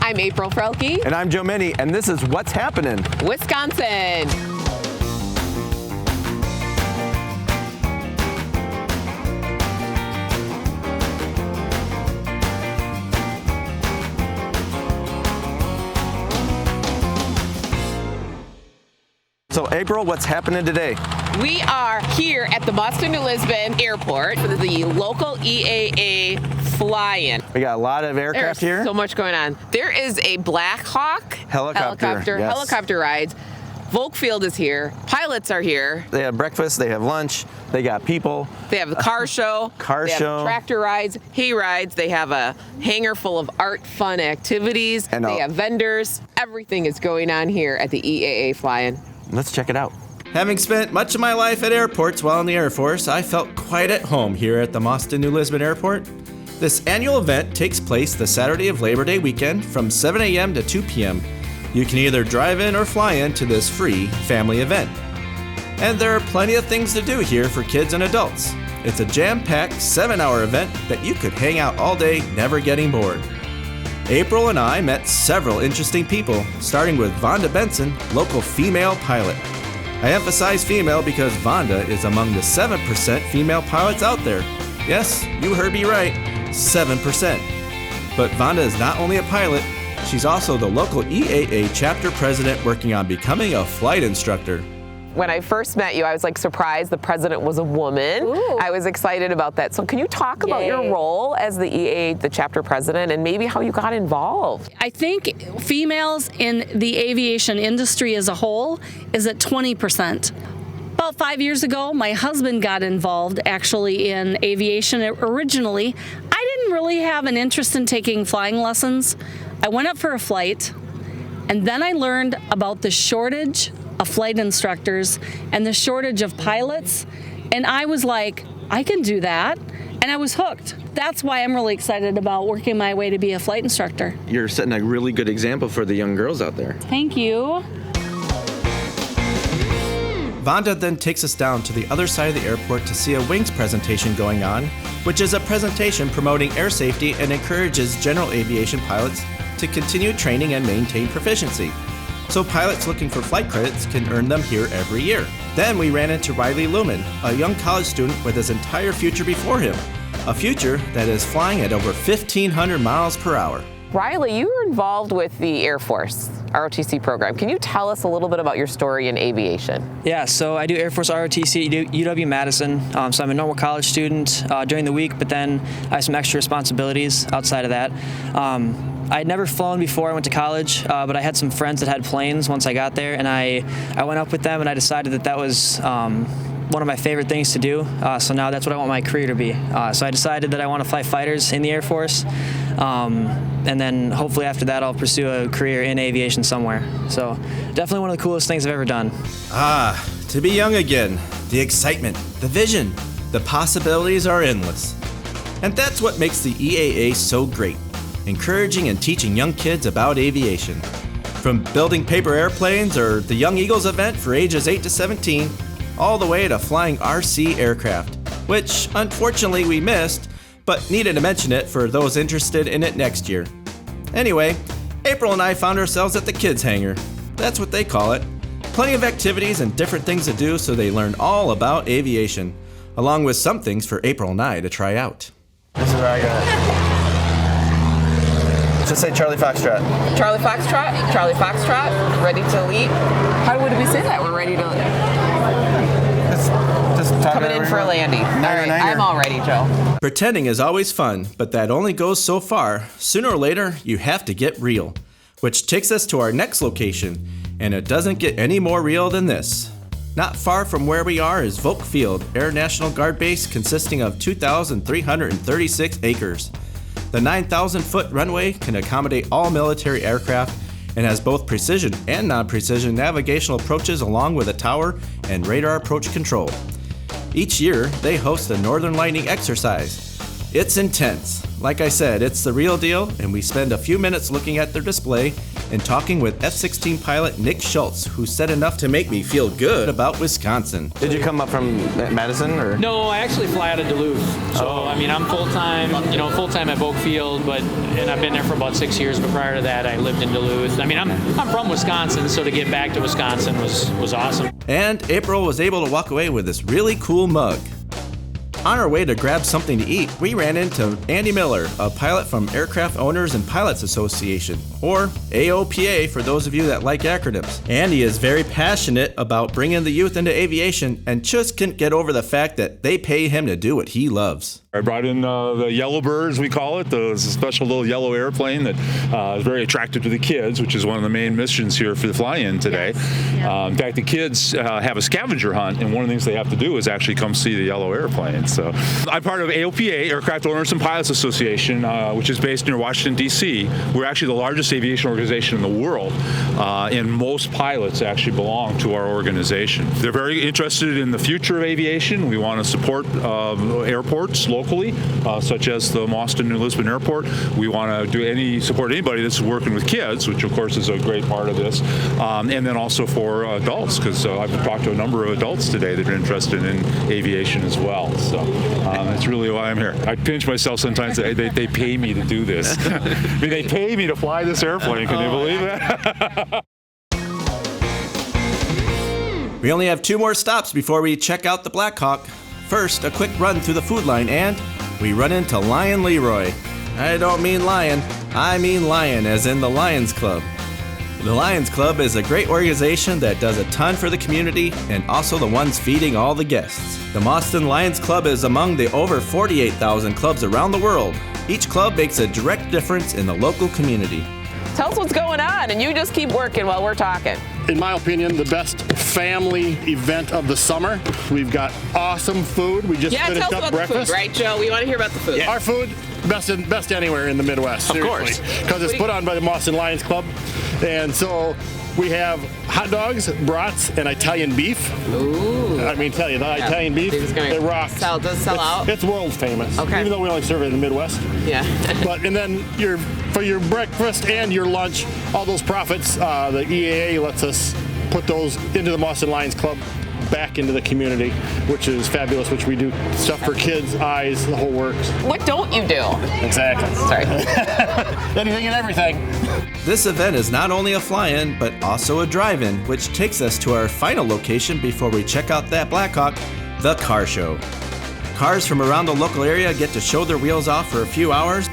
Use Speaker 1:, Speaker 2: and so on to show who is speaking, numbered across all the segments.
Speaker 1: I'm April Frelke.
Speaker 2: And I'm Joe Minney, and this is What's Happening,
Speaker 1: Wisconsin.
Speaker 2: So April, what's happening today?
Speaker 1: We are here at the Mauston Lisbon Airport for the local EAA fly-in.
Speaker 2: We got a lot of aircraft here.
Speaker 1: So much going on. There is a Black Hawk helicopter rides. Volkfield is here. Pilots are here.
Speaker 2: They have breakfast, they have lunch, they got people.
Speaker 1: They have a car show. They have tractor rides, hay rides. They have a hangar full of art, fun activities. And they have vendors. Everything is going on here at the EAA fly-in.
Speaker 2: Let's check it out.
Speaker 3: Having spent much of my life at airports while in the Air Force, I felt quite at home here at the Mauston New Lisbon Airport. This annual event takes place the Saturday of Labor Day weekend from 7 a.m. to 2 p.m. You can either drive in or fly in to this free family event. And there are plenty of things to do here for kids and adults. It's a jam-packed 7-hour event that you could hang out all day, never getting bored. April and I met several interesting people, starting with Vonda Benson, local female pilot. I emphasize female because Vonda is among the 7% female pilots out there. Yes, you heard me right, 7%. But Vonda is not only a pilot, she's also the local EAA Chapter president working on becoming a flight instructor.
Speaker 1: When I first met you, I was surprised the president was a woman. Ooh. I was excited about that. So can you talk about your role as the EAA, the chapter president, and maybe how you got involved?
Speaker 4: I think females in the aviation industry as a whole is at 20%. About 5 years ago, my husband got involved actually in aviation. Originally, I didn't really have an interest in taking flying lessons. I went up for a flight, and then I learned about the shortage of flight instructors and the shortage of pilots, and I was like, I can do that, and I was hooked. That's why I'm really excited about working my way to be a flight instructor.
Speaker 2: You're setting a really good example for the young girls out there.
Speaker 4: Thank you.
Speaker 3: Vonda then takes us down to the other side of the airport to see a wings presentation going on, which is a presentation promoting air safety and encourages general aviation pilots to continue training and maintain proficiency. So pilots looking for flight credits can earn them here every year. Then we ran into Riley Lumen, a young college student with his entire future before him, a future that is flying at over 1,500 miles per hour.
Speaker 1: Riley, you were involved with the Air Force ROTC program. Can you tell us a little bit about your story in aviation?
Speaker 5: Yeah, so I do Air Force ROTC at UW-Madison. So I'm a normal college student during the week, but then I have some extra responsibilities outside of that. I had never flown before I went to college, but I had some friends that had planes once I got there, and I went up with them, and I decided that was one of my favorite things to do. So now that's what I want my career to be. So I decided that I want to fly fighters in the Air Force, and then hopefully after that I'll pursue a career in aviation somewhere. So definitely one of the coolest things I've ever done.
Speaker 3: To be young again, the excitement, the vision, the possibilities are endless. And that's what makes the EAA so great. Encouraging and teaching young kids about aviation. From building paper airplanes or the Young Eagles event for ages 8 to 17, all the way to flying RC aircraft, which unfortunately we missed, but needed to mention it for those interested in it next year. Anyway, April and I found ourselves at the kids' hangar. That's what they call it. Plenty of activities and different things to do so they learn all about aviation, along with some things for April and I to try out.
Speaker 2: This is where I got Just say Charlie Foxtrot.
Speaker 1: Charlie Foxtrot, Charlie Foxtrot, ready to leap. How would we say that? We're ready to leap.
Speaker 2: Just
Speaker 1: coming in for a landing. All right, I'm all ready, Joe.
Speaker 3: Pretending is always fun, but that only goes so far. Sooner or later, you have to get real. Which takes us to our next location, and it doesn't get any more real than this. Not far from where we are is Volkfield Air National Guard Base, consisting of 2,336 acres. The 9,000-foot runway can accommodate all military aircraft and has both precision and non-precision navigational approaches along with a tower and radar approach control. Each year, they host a Northern Lighting exercise. It's intense. Like I said, it's the real deal, and we spend a few minutes looking at their display and talking with F-16 pilot Nick Schultz, who said enough to make me feel good about Wisconsin.
Speaker 2: Did you come up from Madison, or?
Speaker 6: No, I actually fly out of Duluth. So, I mean, I'm full-time at Boak Field, and I've been there for about 6 years, but prior to that, I lived in Duluth. I mean, I'm from Wisconsin, so to get back to Wisconsin was awesome.
Speaker 3: And April was able to walk away with this really cool mug. On our way to grab something to eat, we ran into Andy Miller, a pilot from Aircraft Owners and Pilots Association, or AOPA for those of you that like acronyms. Andy is very passionate about bringing the youth into aviation and just can't get over the fact that they pay him to do what he loves.
Speaker 7: I brought in the Yellowbird, as we call it, the special little yellow airplane that is very attractive to the kids, which is one of the main missions here for the fly-in today. In fact, the kids have a scavenger hunt, and one of the things they have to do is actually come see the yellow airplane. So I'm part of AOPA, Aircraft Owners and Pilots Association, which is based near Washington, D.C. We're actually the largest aviation organization in the world, and most pilots actually belong to our organization. They're very interested in the future of aviation. We want to support airports locally, such as the Mauston New Lisbon Airport. We want to support anybody that's working with kids, which of course is a great part of this, and then also for adults, because I've talked to a number of adults today that are interested in aviation as well. So that's really why I'm here. I pinch myself sometimes. They pay me to do this. I mean, they pay me to fly this airplane. Can you believe that?
Speaker 3: We only have 2 more stops before we check out the Black Hawk. First, a quick run through the food line, and we run into Lion Leroy. I don't mean lion, I mean lion, as in the Lions Club. The Lions Club is a great organization that does a ton for the community and also the ones feeding all the guests. The Mauston Lions Club is among the over 48,000 clubs around the world. Each club makes a direct difference in the local community.
Speaker 1: Tell us what's going on, and you just keep working while we're talking.
Speaker 8: In my opinion, the best family event of the summer. We've got awesome food. We just finished up breakfast.
Speaker 1: The food, right, Joe? We want to hear about the food.
Speaker 8: Yeah. Our food, best anywhere in the Midwest.
Speaker 1: Of course.
Speaker 8: Because it's put on by the Mauston Lions Club. And so we have hot dogs, brats, and Italian beef.
Speaker 1: Ooh.
Speaker 8: I mean, tell you, the Italian beef, it rocks.
Speaker 1: Does sell out?
Speaker 8: It's world famous.
Speaker 1: Okay.
Speaker 8: Even though we only serve it in the Midwest.
Speaker 1: Yeah.
Speaker 8: And then for your breakfast and your lunch, all those profits, the EAA lets us put those into the Mauston Lions Club, back into the community, which is fabulous, which we do stuff for kids, eyes, the whole works.
Speaker 1: What don't you do?
Speaker 8: Exactly.
Speaker 1: Sorry.
Speaker 8: Anything and everything.
Speaker 3: This event is not only a fly-in, but also a drive-in, which takes us to our final location before we check out that Black Hawk, the car show. Cars from around the local area get to show their wheels off for a few hours.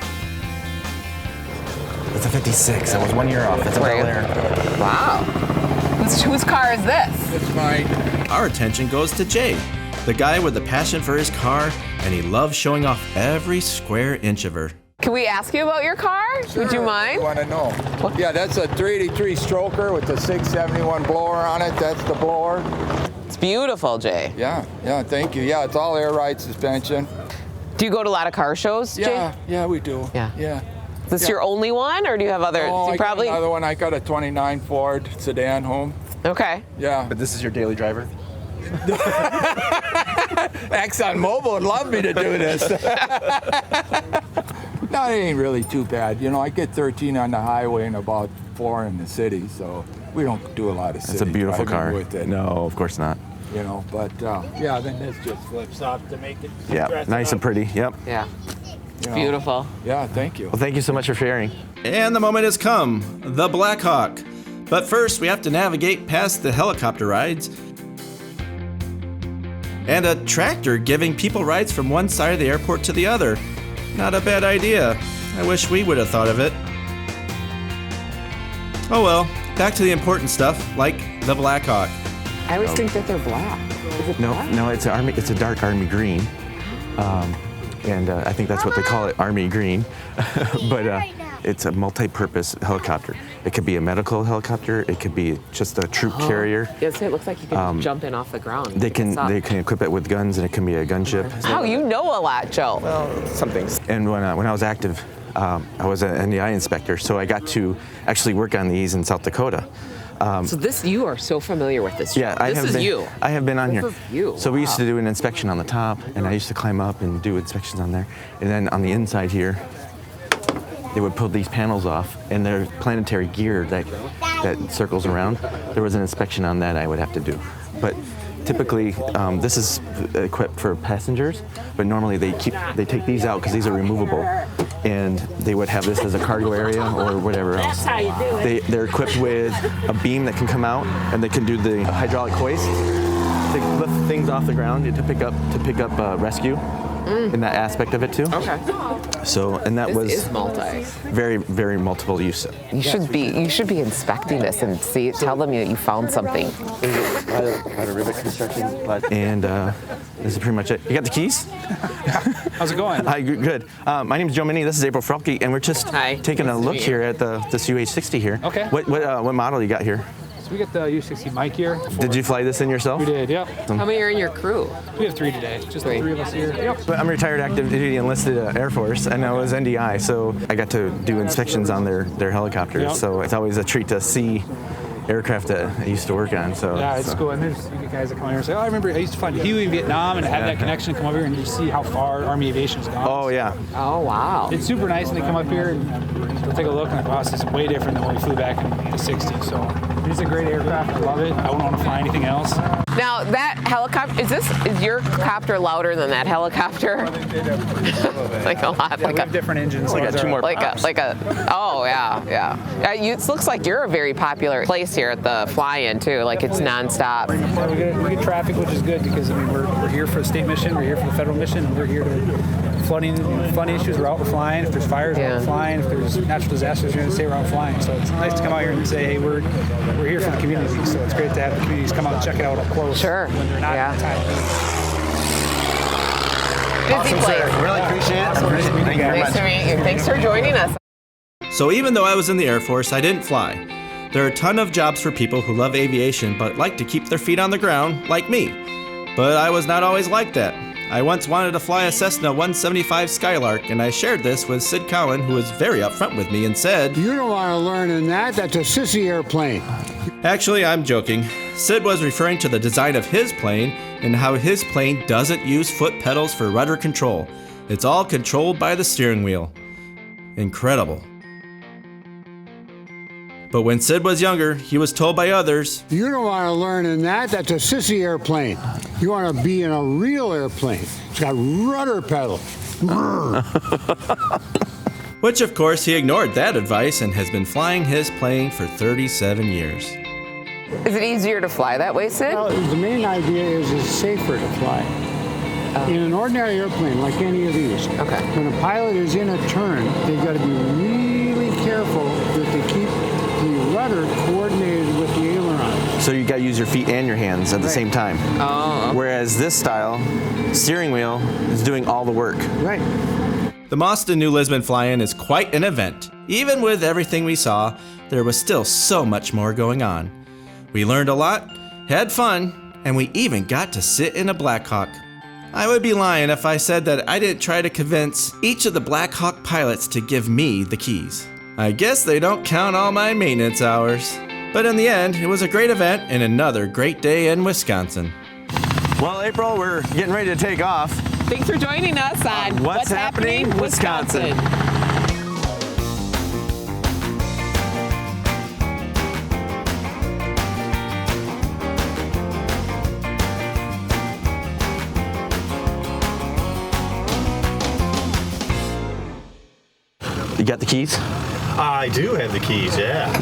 Speaker 2: It's a 56. I was 1 year off. It's over there.
Speaker 1: Wow. Whose car is this?
Speaker 9: It's mine.
Speaker 3: Our attention goes to Jay, the guy with a passion for his car, and he loves showing off every square inch of her.
Speaker 1: Can we ask you about your car?
Speaker 9: Sure.
Speaker 1: Would you mind?
Speaker 9: I want to know. Yeah, that's a 383 stroker with the 671 blower on it. That's the blower.
Speaker 1: It's beautiful, Jay.
Speaker 9: Yeah, thank you. Yeah, it's all air ride suspension.
Speaker 1: Do you go to a lot of car shows, Jay?
Speaker 9: Yeah, we do.
Speaker 1: Yeah. Is this your only one, or do you have other?
Speaker 9: Oh,
Speaker 1: I
Speaker 9: got another one. I got a 29 Ford sedan home.
Speaker 1: Okay.
Speaker 9: Yeah.
Speaker 2: But this is your daily driver?
Speaker 9: ExxonMobil would love me to do this. No, it ain't really too bad. You know, I get 13 on the highway and about 4 in the city, so we don't do a lot of city.
Speaker 2: It's a beautiful car.
Speaker 9: With it.
Speaker 2: No, of course not.
Speaker 9: You know, but yeah, then this just flips up to make it.
Speaker 2: Yeah, nice and pretty. Yep.
Speaker 1: Yeah. It's
Speaker 9: You know.
Speaker 1: beautiful.
Speaker 9: Yeah, thank you.
Speaker 2: Well, thank you so much for sharing.
Speaker 3: And the moment has come, the Black Hawk. But first, we have to navigate past the helicopter rides and a tractor giving people rides from one side of the airport to the other. Not a bad idea. I wish we would have thought of it. Oh well, back to the important stuff, like the Black Hawk.
Speaker 1: I always think that they're black. Is it black?
Speaker 2: No, it's a dark army green. And I think that's what they call it, army green. But it's a multi-purpose helicopter. It could be a medical helicopter. It could be just a troop carrier.
Speaker 1: Yes, it looks like you can jump in off the ground.
Speaker 2: They can equip it with guns, and it can be a gunship.
Speaker 1: Wow, you know a lot, Joe.
Speaker 2: Well, some things. And when I was active, I was an NDI inspector, so I got to actually work on these in South Dakota.
Speaker 1: So you are so familiar with this.
Speaker 2: Yeah, I have been on here.
Speaker 1: This is you.
Speaker 2: So we used to do an inspection on the top, and I used to climb up and do inspections on there. And then on the inside here, they would pull these panels off, and their planetary gear that circles around, there was an inspection on that I would have to do. But typically, this is equipped for passengers, but normally they take these out because these are removable, and they would have this as a cargo area or whatever else. They're equipped with a beam that can come out, and they can do the hydraulic hoist. They lift things off the ground to pick up rescue. In that aspect of it too.
Speaker 1: Okay.
Speaker 2: So, and that
Speaker 1: This is multi.
Speaker 2: very, very multiple use.
Speaker 1: You should be inspecting this and tell them that you found something.
Speaker 2: And this is pretty much it. You got the keys?
Speaker 10: How's it going?
Speaker 2: Hi, good. My name is Joe Minney. This is April Frelke, and we're just taking a look here at this UH-60 here.
Speaker 10: Okay.
Speaker 2: What model you got here?
Speaker 10: We got the U60 mic here.
Speaker 2: Did you fly this in yourself?
Speaker 10: We did, yep.
Speaker 1: How many are in your crew?
Speaker 10: We have 3 today, just the 3 of us here. Yep.
Speaker 2: I'm retired active duty enlisted Air Force, and I was NDI, so I got to do inspections on their helicopters.
Speaker 10: Yep.
Speaker 2: So it's always a treat to see aircraft that I used to work on. So
Speaker 10: yeah, it's cool. And there's you guys that come here and say, "Oh, I remember I used to fly Huey in Vietnam and have that connection to come over here and just see how far Army aviation's gone."
Speaker 2: Oh yeah.
Speaker 1: Oh wow.
Speaker 10: It's super nice, and they come up here and they'll take a look and like, wow, this is way different than when we flew back in the '60s. So it's a great aircraft. I love it. I wouldn't want to fly anything else.
Speaker 1: Now that helicopter, is your copter louder than that helicopter? Like a lot.
Speaker 10: Yeah, we have different engines.
Speaker 2: Like two more.
Speaker 1: Oh yeah. It looks like you're a very popular place here at the fly-in too. Like it's nonstop.
Speaker 10: Yeah, we get traffic, which is good because I mean we're here for the state mission, we're here for the federal mission, and we're here to flooding issues. We're out, we're flying. If there's fires, we're out flying. If there's natural disasters, we're going to stay around flying. So it's nice to come out here and say, hey, we're here for the community. So it's great to have the communities come out and check it out up close.
Speaker 1: Sure.
Speaker 10: When they're not in time.
Speaker 1: Busy place.
Speaker 3: Really appreciate it.
Speaker 1: Thank you very much. Nice to meet you. Thanks for joining us.
Speaker 3: So even though I was in the Air Force, I didn't fly. There are a ton of jobs for people who love aviation but like to keep their feet on the ground, like me. But I was not always like that. I once wanted to fly a Cessna 175 Skylark, and I shared this with Sid Cowan, who was very upfront with me and said,
Speaker 11: "You don't want to learn in that. That's a sissy airplane."
Speaker 3: Actually, I'm joking. Sid was referring to the design of his plane and how his plane doesn't use foot pedals for rudder control. It's all controlled by the steering wheel. Incredible. But when Sid was younger, he was told by others,
Speaker 11: "You don't want to learn in that. That's a sissy airplane. You want to be in a real airplane. It's got rudder pedals."
Speaker 3: Which of course he ignored that advice and has been flying his plane for 37 years.
Speaker 1: Is it easier to fly that way, Sid?
Speaker 11: Well, the main idea is it's safer to fly. In an ordinary airplane, like any of these, when a pilot is in a turn, they've got to be really careful that they keep the rudder coordinated with the aileron.
Speaker 2: So you got to use your feet and your hands at the same time.
Speaker 1: Oh.
Speaker 2: Whereas this style, steering wheel is doing all the work.
Speaker 11: Right.
Speaker 3: The Mauston New Lisbon fly-in is quite an event. Even with everything we saw, there was still so much more going on. We learned a lot, had fun, and we even got to sit in a Black Hawk. I would be lying if I said that I didn't try to convince each of the Black Hawk pilots to give me the keys. I guess they don't count all my maintenance hours. But in the end, it was a great event and another great day in Wisconsin.
Speaker 2: Well, April, we're getting ready to take off.
Speaker 1: Thanks for joining us on
Speaker 2: What's Happening Wisconsin. You got the keys?
Speaker 12: I do have the keys, yeah.